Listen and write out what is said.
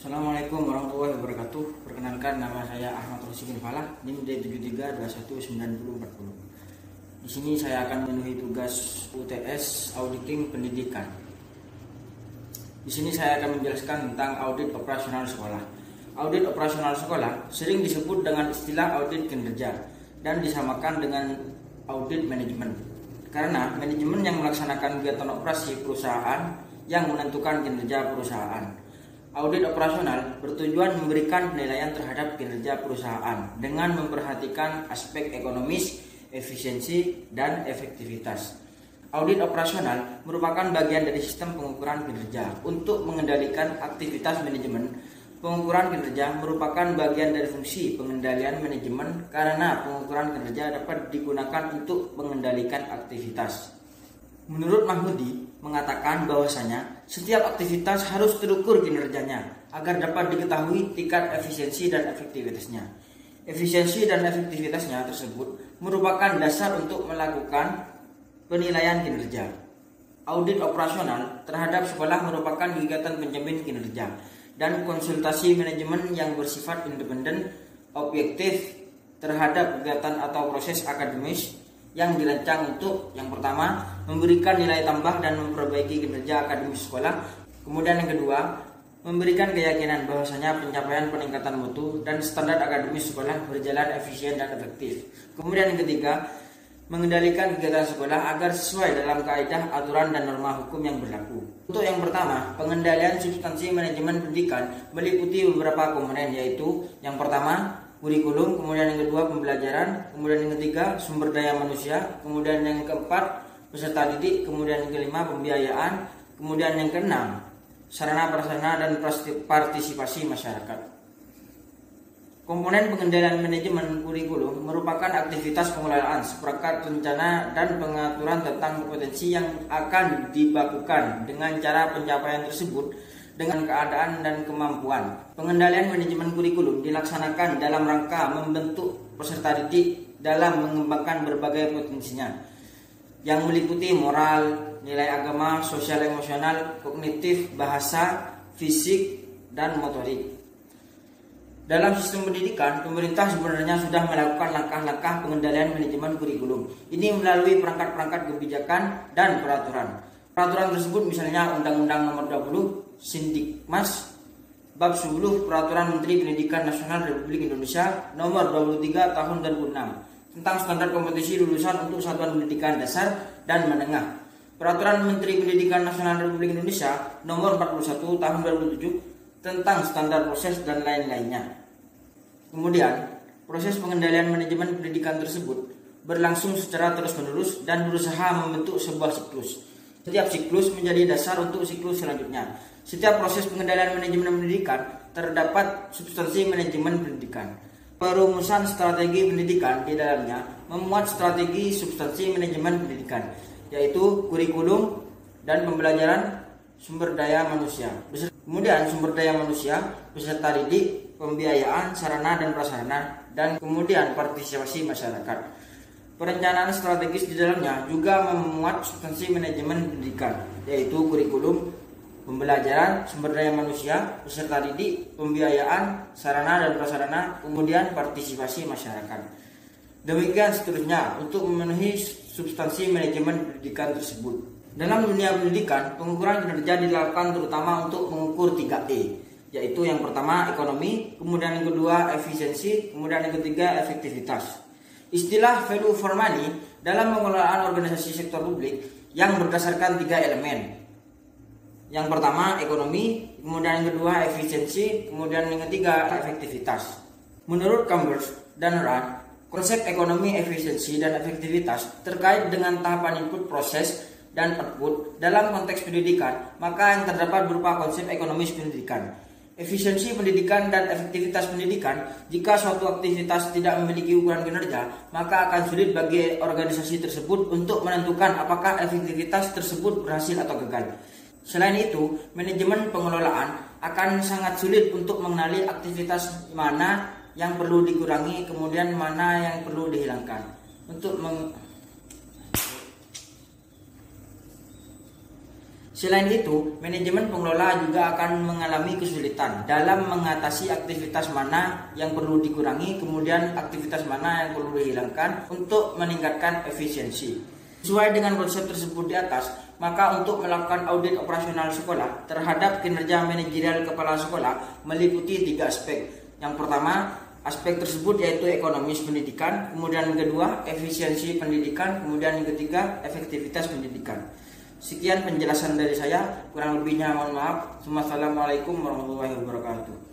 Assalamualaikum warahmatullahi wabarakatuh. Perkenalkan, nama saya Ahmad Rosikin Falah, NIM D73219040. Di sini saya akan memenuhi tugas UTS Auditing Pendidikan. Di sini saya akan menjelaskan tentang audit operasional sekolah. Audit operasional sekolah sering disebut dengan istilah audit kinerja dan disamakan dengan audit manajemen. Karena manajemen yang melaksanakan kegiatan operasi perusahaan yang menentukan kinerja perusahaan. Audit operasional bertujuan memberikan penilaian terhadap kinerja perusahaan dengan memperhatikan aspek ekonomis, efisiensi, dan efektivitas. Audit operasional merupakan bagian dari sistem pengukuran kinerja untuk mengendalikan aktivitas manajemen. Pengukuran kinerja merupakan bagian dari fungsi pengendalian manajemen karena pengukuran kinerja dapat digunakan untuk mengendalikan aktivitas. Menurut Mahmudi mengatakan bahwasanya setiap aktivitas harus terukur kinerjanya agar dapat diketahui tingkat efisiensi dan efektivitasnya. Efisiensi dan efektivitasnya tersebut merupakan dasar untuk melakukan penilaian kinerja. Audit operasional terhadap sekolah merupakan kegiatan penjamin kinerja dan konsultasi manajemen yang bersifat independen, objektif terhadap kegiatan atau proses akademis yang dirancang untuk yang pertama memberikan nilai tambah dan memperbaiki kinerja akademis sekolah. Kemudian yang kedua, memberikan keyakinan bahwasanya pencapaian peningkatan mutu dan standar akademis sekolah berjalan efisien dan efektif. Kemudian yang ketiga, mengendalikan kegiatan sekolah agar sesuai dalam kaidah, aturan, dan norma hukum yang berlaku. Untuk yang pertama, pengendalian substansi manajemen pendidikan meliputi beberapa komponen, yaitu yang pertama kurikulum, kemudian yang kedua pembelajaran, kemudian yang ketiga sumber daya manusia, kemudian yang keempat peserta didik, kemudian yang kelima pembiayaan, kemudian yang keenam sarana prasarana dan partisipasi masyarakat. Komponen pengendalian manajemen kurikulum merupakan aktivitas pengelolaan, seperangkat rencana dan pengaturan tentang kompetensi yang akan dibakukan dengan cara pencapaian tersebut dengan keadaan dan kemampuan. Pengendalian manajemen kurikulum dilaksanakan dalam rangka membentuk peserta didik dalam mengembangkan berbagai potensinya yang meliputi moral, nilai agama, sosial emosional, kognitif, bahasa, fisik, dan motorik. Dalam sistem pendidikan, pemerintah sebenarnya sudah melakukan langkah-langkah pengendalian manajemen kurikulum. Ini melalui perangkat-perangkat kebijakan dan peraturan. Peraturan tersebut misalnya Undang-Undang Nomor 20 Sindikmas Bab 10 Peraturan Menteri Pendidikan Nasional Republik Indonesia Nomor 23 Tahun 2006 tentang standar kompetisi lulusan untuk satuan pendidikan dasar dan menengah. Peraturan Menteri Pendidikan Nasional Republik Indonesia Nomor 41 Tahun 2007 tentang standar proses dan lain-lainnya. Kemudian, proses pengendalian manajemen pendidikan tersebut berlangsung secara terus-menerus dan berusaha membentuk sebuah siklus. Setiap siklus menjadi dasar untuk siklus selanjutnya. Setiap proses pengendalian manajemen pendidikan terdapat substansi manajemen pendidikan. Perumusan strategi pendidikan di dalamnya memuat strategi substansi manajemen pendidikan, yaitu kurikulum dan pembelajaran, sumber daya manusia. Kemudian sumber daya manusia, peserta didik, pembiayaan, sarana dan prasarana, dan kemudian partisipasi masyarakat. Perencanaan strategis di dalamnya juga memuat substansi manajemen pendidikan, yaitu kurikulum, pembelajaran, sumber daya manusia, peserta didik, pembiayaan, sarana dan prasarana, kemudian partisipasi masyarakat. Demikian seterusnya untuk memenuhi substansi manajemen pendidikan tersebut. Dalam dunia pendidikan, pengukuran kinerja dilakukan terutama untuk mengukur 3E, yaitu yang pertama ekonomi, kemudian yang kedua efisiensi, kemudian yang ketiga efektivitas. Istilah value for money dalam pengelolaan organisasi sektor publik yang berdasarkan 3 elemen. Yang pertama ekonomi, kemudian yang kedua efisiensi, kemudian yang ketiga efektivitas. Menurut Chambers dan Rand, konsep ekonomi, efisiensi, dan efektivitas terkait dengan tahapan input, proses, dan output dalam konteks pendidikan, maka yang terdapat berupa konsep ekonomis pendidikan, efisiensi pendidikan, dan efektivitas pendidikan. Jika suatu aktivitas tidak memiliki ukuran kinerja, maka akan sulit bagi organisasi tersebut untuk menentukan apakah efektivitas tersebut berhasil atau gagal. Selain itu, manajemen pengelolaan akan sangat sulit untuk mengenali aktivitas mana yang perlu dikurangi, kemudian mana yang perlu dihilangkan. Selain itu, manajemen pengelola juga akan mengalami kesulitan dalam mengatasi aktivitas mana yang perlu dikurangi, kemudian aktivitas mana yang perlu dihilangkan untuk meningkatkan efisiensi. Sesuai dengan konsep tersebut di atas, maka untuk melakukan audit operasional sekolah terhadap kinerja manajerial kepala sekolah meliputi 3 aspek. Yang pertama, aspek tersebut yaitu ekonomis pendidikan, kemudian yang kedua efisiensi pendidikan, kemudian yang ketiga efektivitas pendidikan. Sekian penjelasan dari saya, kurang lebihnya mohon maaf. Wassalamualaikum warahmatullahi wabarakatuh.